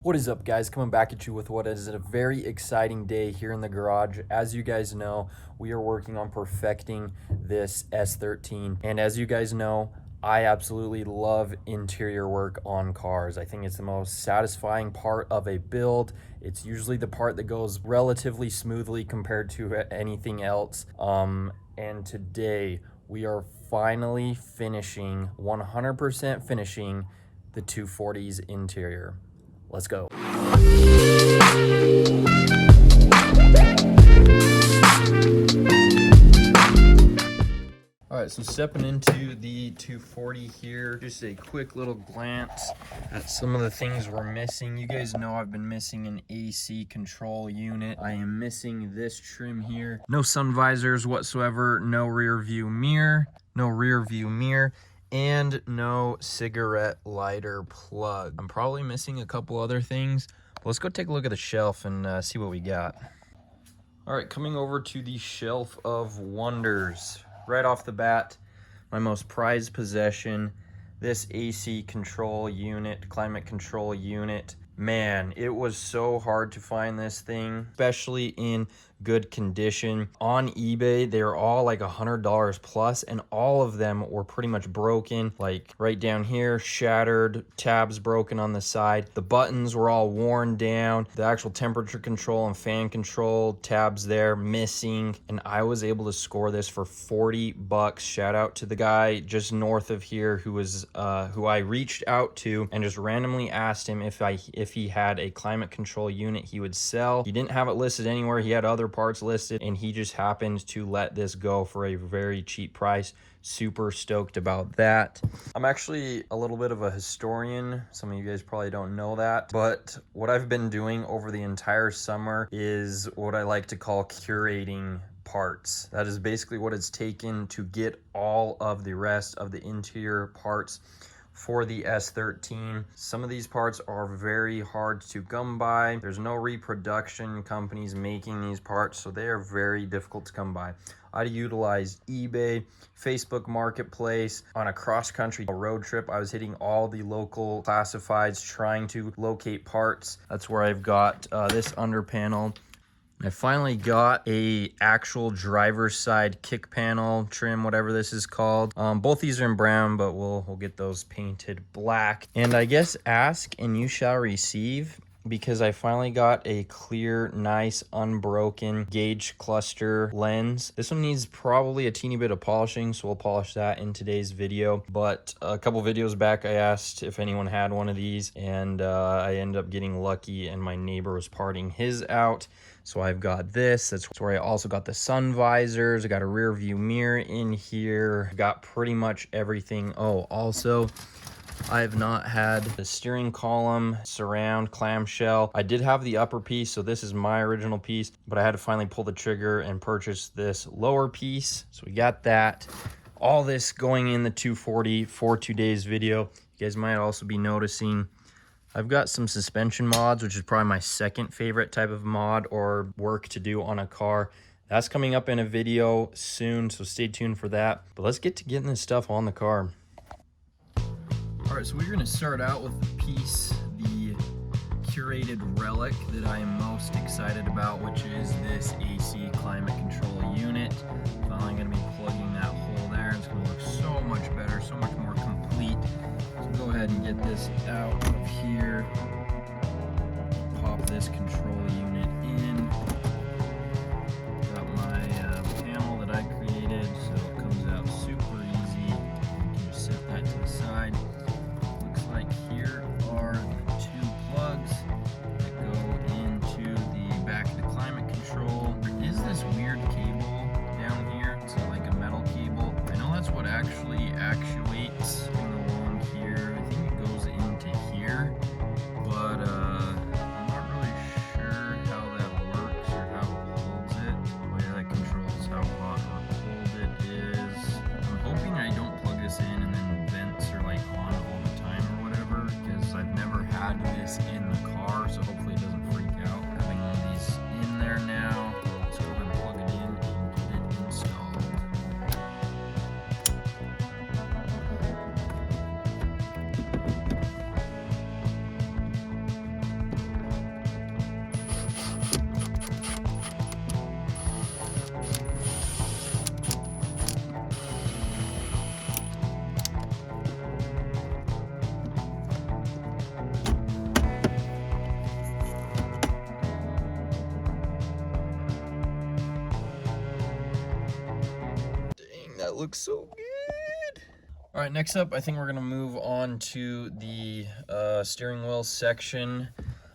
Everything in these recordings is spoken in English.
What is up, guys? Coming back at you with what is a very exciting day here in the garage. As you guys know, we are working on perfecting this S13. And as you guys know, I absolutely love interior work on cars. I think it's the most satisfying part of a build. It's usually the part that goes relatively smoothly compared to anything else. And today we are finally finishing, 100% finishing the 240's interior. Let's go. All right, so stepping into the 240 here, just a quick little glance at some of the things we're missing. You guys know I've been missing an AC control unit. I am missing this trim here. No sun visors whatsoever, no rear view mirror, and no cigarette lighter plug. I'm probably missing a couple other things, but let's go take a look at the shelf and see what we got. All right, coming over to the shelf of wonders. Right off the bat, my most prized possession, this AC control unit, climate control unit. Man, it was so hard to find this thing, especially in good condition. On eBay, they were all like $100 plus, and all of them were pretty much broken. Like right down here, shattered, tabs broken on the side. The buttons were all worn down. The actual temperature control and fan control tabs there missing. And I was able to score this for 40 bucks. Shout out to the guy just north of here who was who I reached out to and just randomly asked him if he had a climate control unit he would sell. He didn't have it listed anywhere. He had other parts listed, and he just happened to let this go for a very cheap price. Super stoked about that. I'm actually a little bit of a historian. Some of you guys probably don't know that, but what I've been doing over the entire summer is what I like to call curating parts. That is basically what it's taken to get all of the rest of the interior parts for the S13. Some of these parts are very hard to come by. There's no reproduction companies making these parts, so they are very difficult to come by. I utilized eBay, Facebook Marketplace. On a cross-country road trip, I was hitting all the local classifieds trying to locate parts. That's where I've got this under panel. I finally got a actual driver's side kick panel trim, whatever this is called. Both these are in brown, but we'll get those painted black. And I guess ask and you shall receive, because I finally got a clear, nice, unbroken gauge cluster lens. This one needs probably a teeny bit of polishing, so we'll polish that in today's video. But a couple videos back, I asked if anyone had one of these, and I ended up getting lucky, and my neighbor was parting his out. So I've got this. That's where I also got the sun visors. I got a rear view mirror in here. Got pretty much everything. Oh, also, I have not had the steering column, surround, clamshell. I did have the upper piece, so this is my original piece, but I had to finally pull the trigger and purchase this lower piece. So we got that. All this going in the 240 for today's video. You guys might also be noticing I've got some suspension mods, which is probably my second favorite type of mod or work to do on a car. That's coming up in a video soon, so stay tuned for that. But let's get to getting this stuff on the car. All right, so we're gonna start out with the piece, the curated relic that I am most excited about, which is this AC climate control unit. Finally gonna be plugging that hole there. It's gonna look so much better, so much more complete. So go ahead and get this out of here. Pop this control unit in. Got my panel that I created, so it comes out super easy. You can just set that to the side. Looks like here are the two plugs that go into the back of the climate control. There is this weird cable down here. It's like a metal cable. I know that's what actually actuates along here. I think it goes into here, but I'm not really sure looks so good. All right, next up, I think we're gonna move on to the steering wheel section.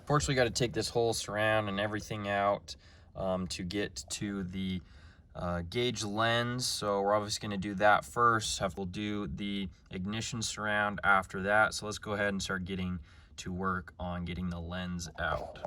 Fortunately, got to take this whole surround and everything out to get to the gauge lens. So we're obviously gonna do that first. We'll do the ignition surround after that. So let's go ahead and start getting to work on getting the lens out.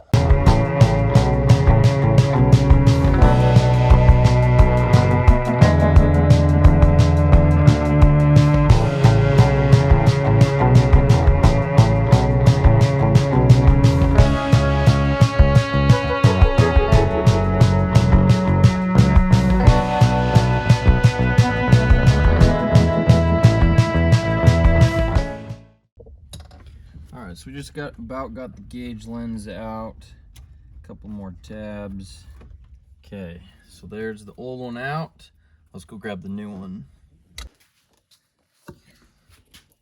So we just got the gauge lens out, a couple more tabs. Okay, so there's the old one out. Let's go grab the new one.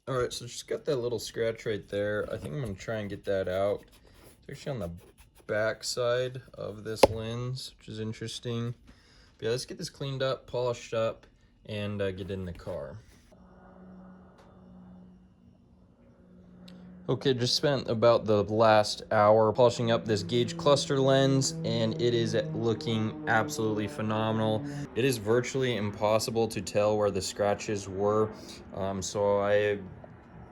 All right, so just got that little scratch right there. I think I'm gonna try and get that out. It's actually on the back side of this lens, which is interesting. But yeah, let's get this cleaned up, polished up, and get in the car. Okay, just spent about the last hour polishing up this gauge cluster lens, and it is looking absolutely phenomenal. It is virtually impossible to tell where the scratches were, so I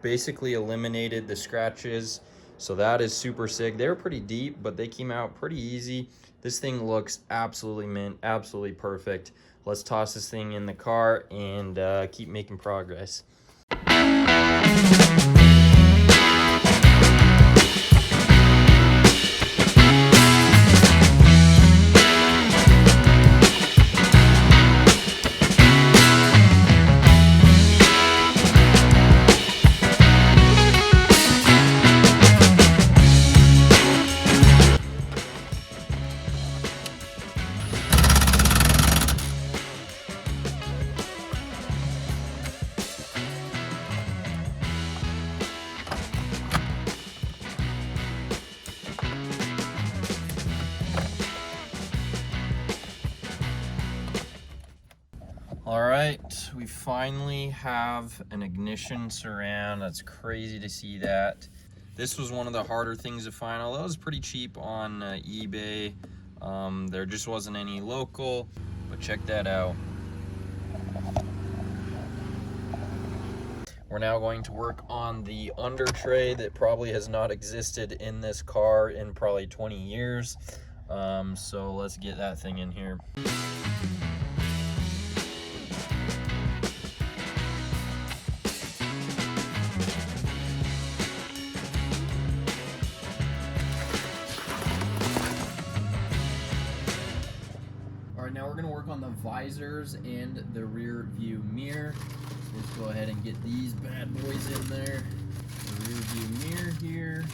basically eliminated the scratches, so that is super sick. They were pretty deep, but they came out pretty easy. This thing looks absolutely mint, absolutely perfect. Let's toss this thing in the car and keep making progress. All right, we finally have an ignition surround. That's crazy to see that. This was one of the harder things to find, although it was pretty cheap on eBay. There just wasn't any local, but check that out. We're now going to work on the under tray that probably has not existed in this car in probably 20 years. So let's get that thing in here. Now we're going to work on the visors and the rear view mirror. Let's go ahead and get these bad boys in there. The rear view mirror here.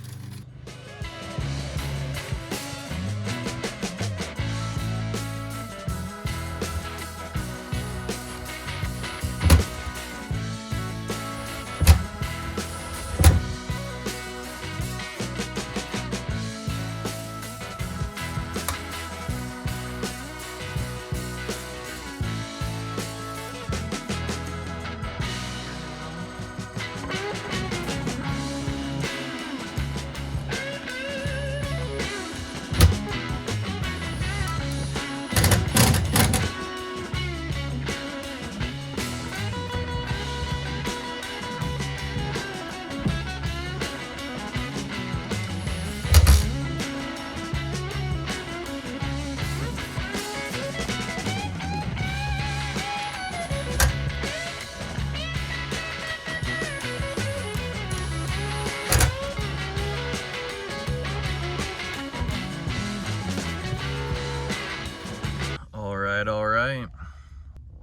All right.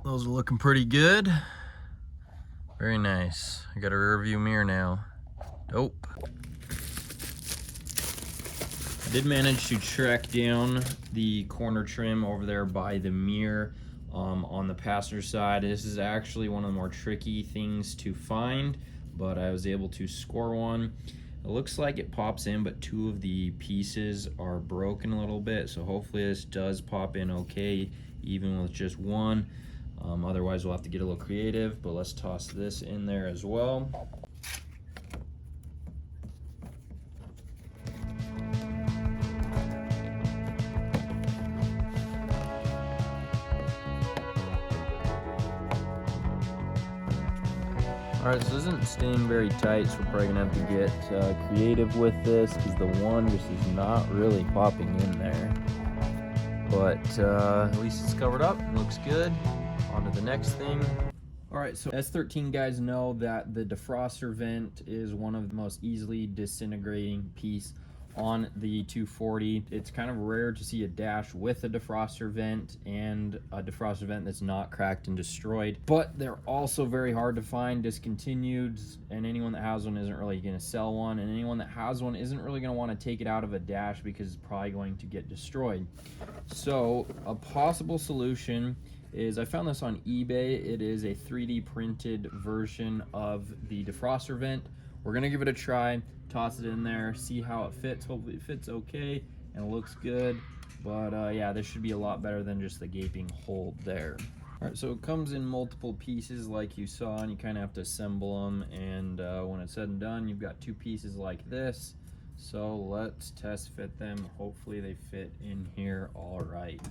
Those are looking pretty good. Very nice. I got a rear view mirror now. Dope. I did manage to track down the corner trim over there by the mirror on the passenger side. This is actually one of the more tricky things to find, but I was able to score one. It looks like it pops in, but two of the pieces are broken a little bit, so hopefully this does pop in okay, even with just one. Otherwise we'll have to get a little creative, but let's toss this in there as well. Alright, so this isn't staying very tight, so we're probably gonna have to get creative with this, because the one just is not really popping in there. But at least it's covered up, looks good. On to the next thing. Alright, so S13 guys know that the defroster vent is one of the most easily disintegrating piece on the 240. It's kind of rare to see a dash with a defroster vent and a defroster vent that's not cracked and destroyed, but they're also very hard to find, discontinued, and anyone that has one isn't really going to sell one, and anyone that has one isn't really going to want to take it out of a dash because it's probably going to get destroyed. So a possible solution is, I found this on eBay. It is a 3D printed version of the defroster vent. We're gonna give it a try, toss it in there, see how it fits. Hopefully it fits okay and it looks good. But yeah, this should be a lot better than just the gaping hole there. All right, so it comes in multiple pieces like you saw, and you kind of have to assemble them. And when it's said and done, you've got two pieces like this. So let's test fit them. Hopefully they fit in here all right.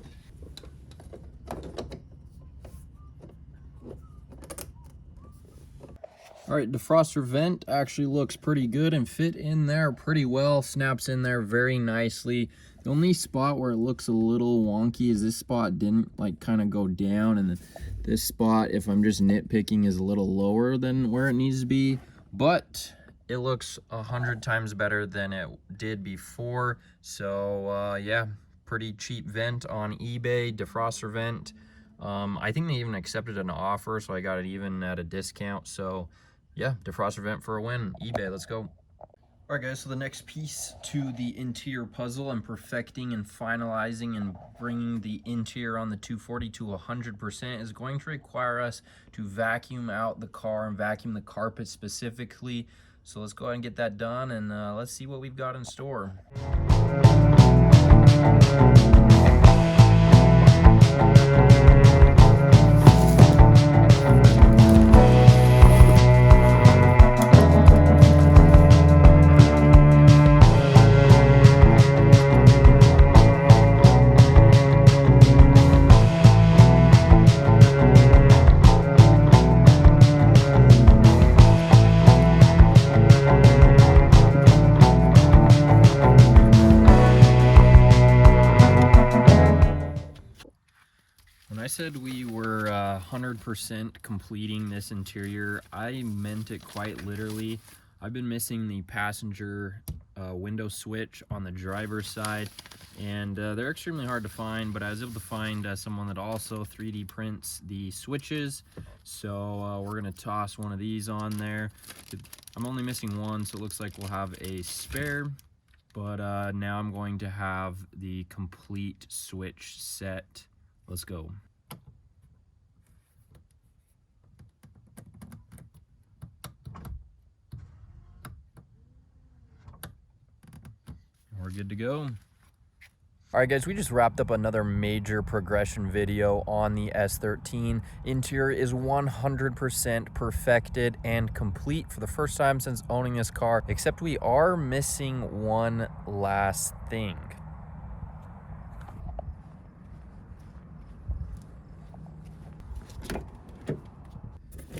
Alright, defroster vent actually looks pretty good and fit in there pretty well, snaps in there very nicely. The only spot where it looks a little wonky is this spot didn't like kind of go down, and this spot, if I'm just nitpicking, is a little lower than where it needs to be, but it looks 100 times better than it did before. So yeah, pretty cheap vent on eBay, defroster vent. I think they even accepted an offer, so I got it even at a discount. So yeah, defroster vent for a win. eBay, let's go. Alright guys, so the next piece to the interior puzzle and perfecting and finalizing and bringing the interior on the 240 to 100% is going to require us to vacuum out the car and vacuum the carpet specifically. So let's go ahead and get that done, and let's see what we've got in store. When I said we were 100% completing this interior, I meant it quite literally. I've been missing the passenger window switch on the driver's side, and they're extremely hard to find, but I was able to find someone that also 3D prints the switches. So we're gonna toss one of these on there. I'm only missing one, so it looks like we'll have a spare, but now I'm going to have the complete switch set. Let's go. We're good to go. Alright guys, we just wrapped up another major progression video on the S13. Interior is 100% perfected and complete for the first time since owning this car, except we are missing one last thing.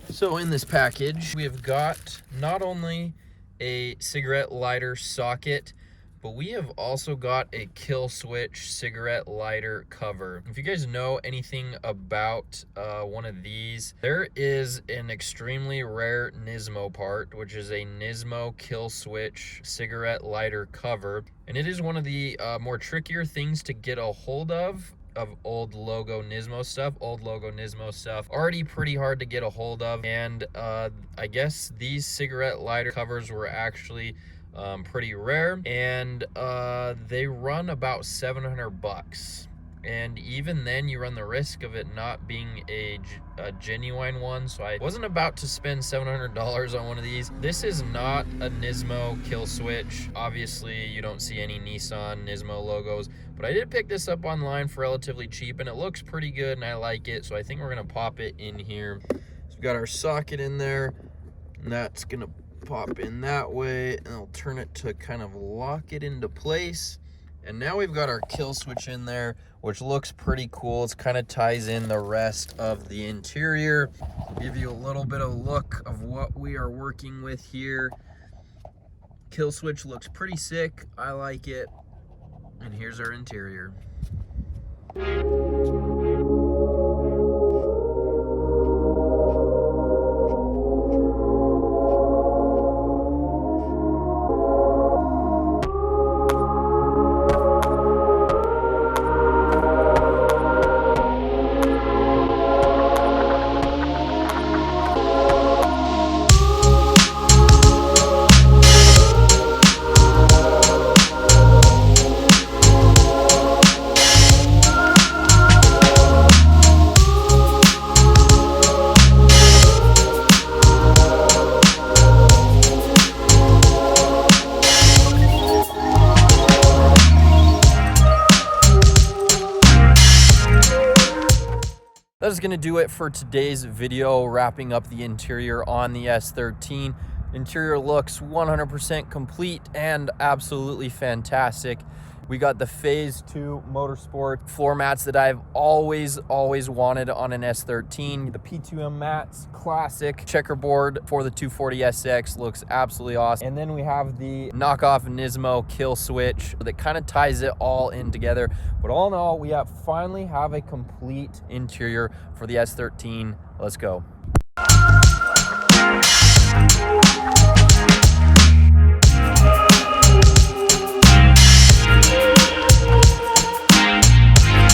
So in this package, we have got not only a cigarette lighter socket, but we have also got a kill switch cigarette lighter cover. If you guys know anything about one of these, there is an extremely rare Nismo part, which is a Nismo kill switch cigarette lighter cover. And it is one of the more trickier things to get a hold of old logo Nismo stuff. Old logo Nismo stuff already pretty hard to get a hold of, and I guess these cigarette lighter covers were actually pretty rare, and they run about $700, And even then, you run the risk of it not being a genuine one. So I wasn't about to spend $700 on one of these. This is not a Nismo kill switch. Obviously, you don't see any Nissan Nismo logos, but I did pick this up online for relatively cheap, and it looks pretty good, and I like it. So I think we're gonna pop it in here. So we've got our socket in there, and that's gonna pop in that way, and I'll turn it to kind of lock it into place. And now we've got our kill switch in there, which looks pretty cool. It kind of ties in the rest of the interior. Give you a little bit of a look of what we are working with here. Kill switch looks pretty sick. I like it. And here's our interior. That is going to do it for today's video, wrapping up the interior on the S13. Interior looks 100% complete and absolutely fantastic. We got the Phase 2 Motorsport floor mats that I've always wanted on an S13. The P2M mats, classic. Checkerboard for the 240SX looks absolutely awesome. And then we have the knockoff Nismo kill switch that kind of ties it all in together. But all in all, we finally have a complete interior for the S13. Let's go.